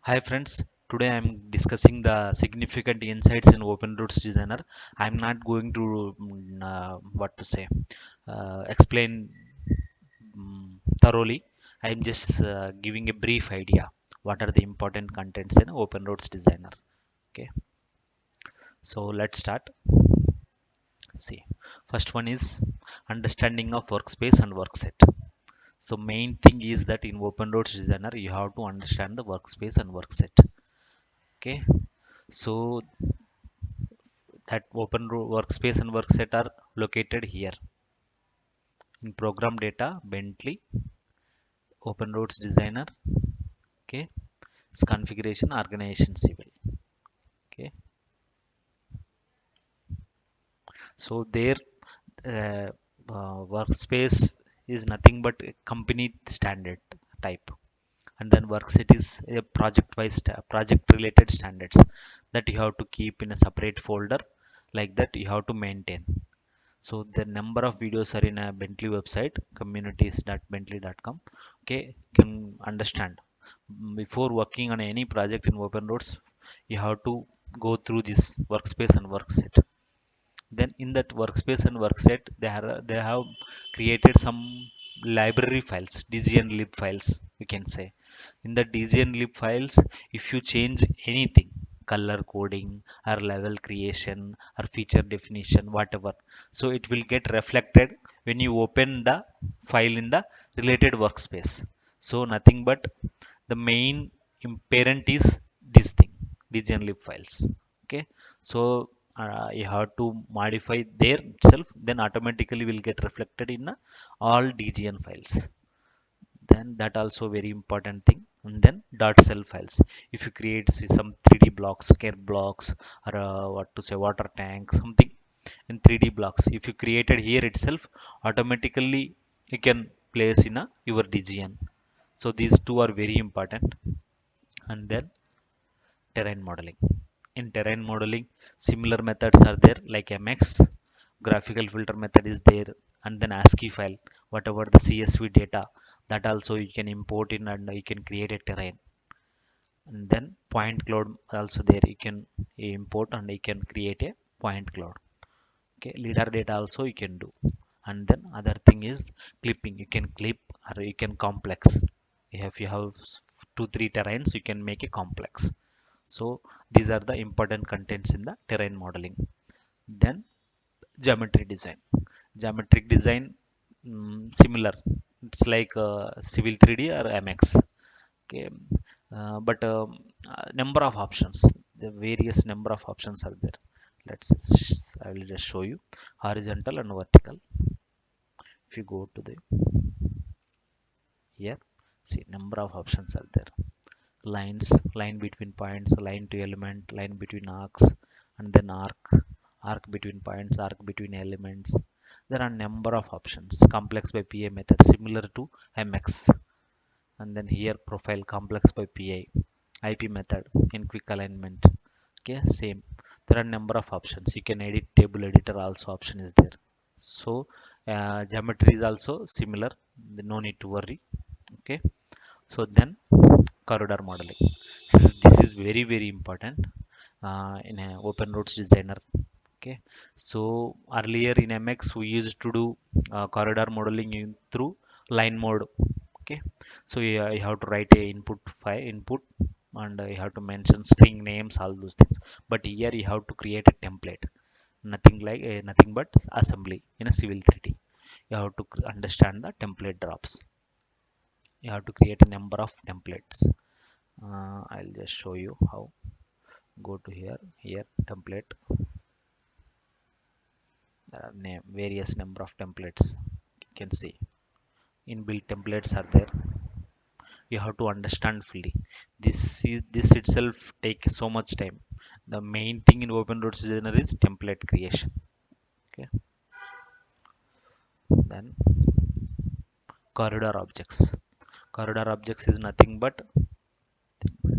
Hi friends, today I am discussing the significant insights in Open Routes Designer. I'm not going to what to say explain thoroughly. I'm just giving a brief idea. What are the important contents in Open Routes Designer? Okay, so let's start. See, first one is understanding of workspace and workset. So main thing is that in Open Routes Designer you have to understand the workspace and workset. Okay, so that workspace and workset are located here in program data bentley open roads designer. Okay, it's configuration organization civil. Okay, so their uh, workspace is nothing but a company standard type, and then workset is a project related standards that you have to keep in a separate folder, like that you have to maintain. So the number of videos are in a Bentley website, communities.bentley.com. Okay, you can understand. Before working on any project in open roads, you have to go through this workspace and workset. Then in that workspace and workset, they have created some library files, dgn lib files, we can say. In the dgn lib files, if you change anything, color coding or level creation or feature definition, whatever, so it will get reflected when you open the file in the related workspace. So nothing but the main parent is this thing, dgn lib files. Okay, so you have to modify there itself, then automatically will get reflected in all dgn files. Then that also very important thing. And then dot cell files, if you create say, some 3D blocks, care blocks, or what to say, water tank, something in 3D blocks, if you created here itself, automatically you can place in your dgn. So these two are very important. And then terrain modeling. In terrain modeling, similar methods are there like mx, graphical filter method is there, and then ascii file, whatever the csv data, that also you can import in and you can create a terrain. And then point cloud also there, you can import and you can create a point cloud. Okay, leader data also you can do. And then other thing is clipping, you can clip or you can complex. If you have 2 3 terrains, you can make a complex. So these are the important contents in the terrain modeling. Then geometric design. Geometric design, similar. It's like civil 3D or mx. Okay, number of options. The various number of options are there. I will just show you horizontal and vertical. If you go to the here, see number of options are there. Lines, line between points, line to element, line between arcs, and then arc between points, arc between elements. There are number of options. Complex by pa method similar to mx. And then here profile complex by pi, ip method in quick alignment. Okay, same. There are number of options. You can edit table editor also, option is there. So geometry is also similar, no need to worry. Okay, so then corridor modeling. This is very very important in a open roads designer. Okay, so earlier in mx we used to do corridor modeling through line mode. Okay, so you have to write a input file input, and you have to mention string names, all those things. But here you have to create a template, nothing but assembly in a civil 3D. You have to understand the template drops. You have to create a number of templates. I'll just show you how. Go to here template. There are various number of templates. You can see inbuilt templates are there. You have to understand fully. This itself takes so much time. The main thing in open roads designer is template creation. Okay, then corridor objects. Corridor objects is nothing but, if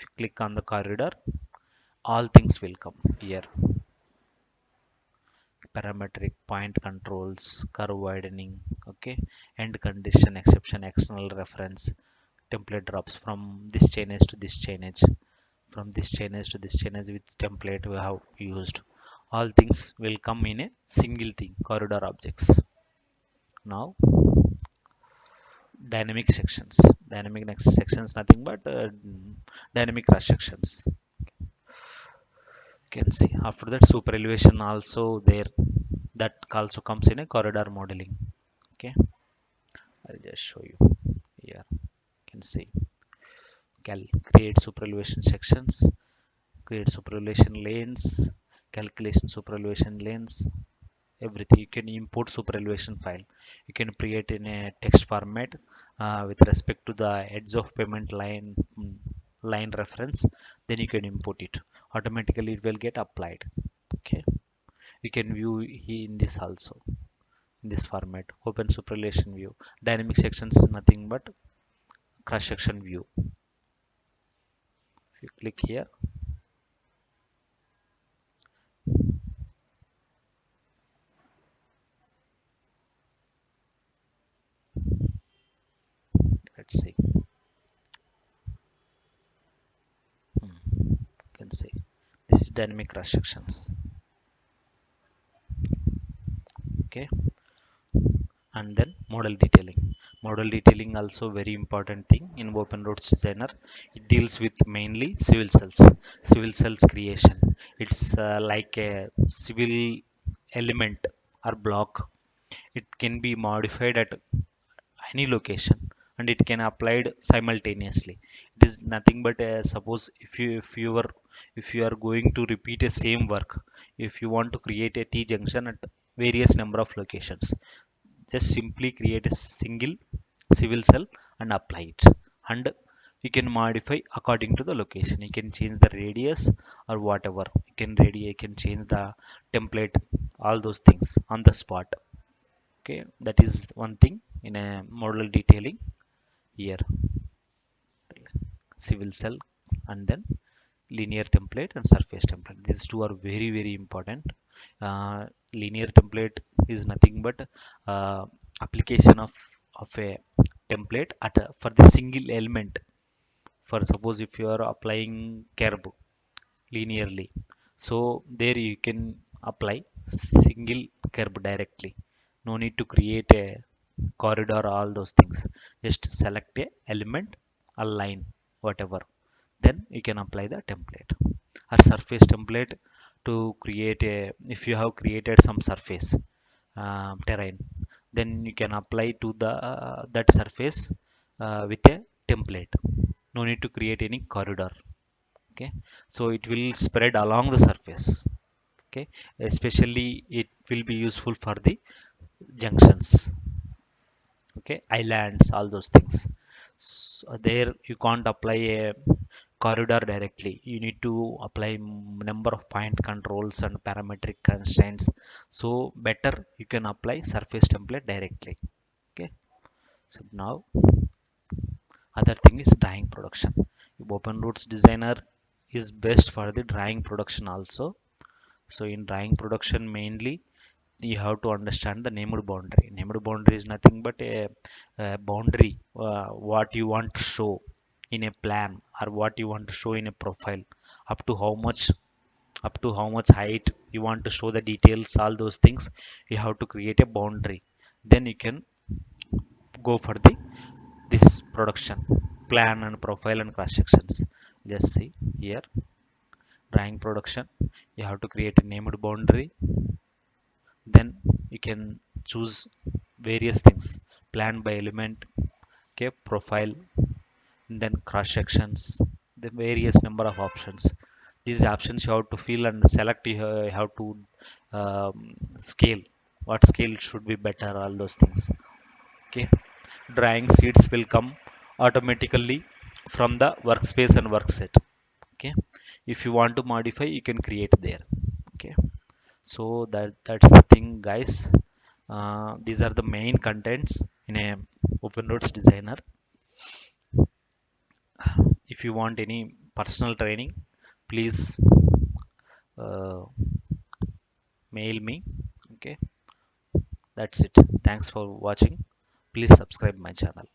you click on the corridor, all things will come here. Parametric, point controls, curve widening, okay, end condition, exception, external reference, template drops from this chain edge to this chain edge, from this chain edge to this chain edge with template we have used. All things will come in a single thing, corridor objects. Now dynamic sections. Dynamic next sections nothing but dynamic cross sections. You can see after that super elevation also there, that also comes in a corridor modeling. Okay, I'll just show you here. You can see create super elevation sections, create super elevation lanes, calculation super elevation lanes, everything. You can import super elevation file, you can create in a text format with respect to the edge of payment line, line reference, then you can import it automatically, it will get applied. Okay, you can view in this also, in this format, open super elevation view. Dynamic sections is nothing but cross section view. If you click here, let's see. You can see this is dynamic cross sections. Okay, and then model detailing. Model detailing also very important thing in open roads designer. It deals with mainly civil cells, civil cells creation. It's like a civil element or block. It can be modified at any location and it can applied simultaneously. It is nothing but suppose if you are going to repeat a same work, if you want to create a T junction at various number of locations, just simply create a single civil cell and apply it, and you can modify according to the location. You can change the radius or whatever, you can change the template, all those things on the spot. Okay, that is one thing in a model detailing. Here civil cell and then linear template and surface template, these two are very very important. Linear template is nothing but application of a template for the single element. For suppose if you are applying curve linearly, so there you can apply single curve directly, no need to create a corridor, all those things. Just select a element, a line, whatever, then you can apply the template or surface template to create a, if you have created some surface terrain, then you can apply to the that surface with a template, no need to create any corridor. Okay, so it will spread along the surface. Okay, especially it will be useful for the junctions. Okay, islands, all those things. So there you can't apply a corridor directly, you need to apply number of point controls and parametric constraints, so better you can apply surface template directly. Okay, so now other thing is drawing production. Open roads designer is best for the drawing production also. So in drawing production mainly you have to understand the named boundary. Named boundary is nothing but a boundary, what you want to show in a plan or what you want to show in a profile, up to how much, up to how much height you want to show the details, all those things you have to create a boundary, then you can go for the this production plan and profile and cross sections. Just see here, drawing production, you have to create a named boundary, then you can choose various things, plan by element. Okay, profile, then cross sections, the various number of options. These options you have to fill and select. You have to scale, what scale should be better, all those things. Okay, drawing sheets will come automatically from the workspace and workset. Okay, if you want to modify you can create there. Okay, so that's the thing guys. These are the main contents in a open roads designer. If you want any personal training, please uh, mail me. Okay, that's it. Thanks for watching. Please subscribe my channel.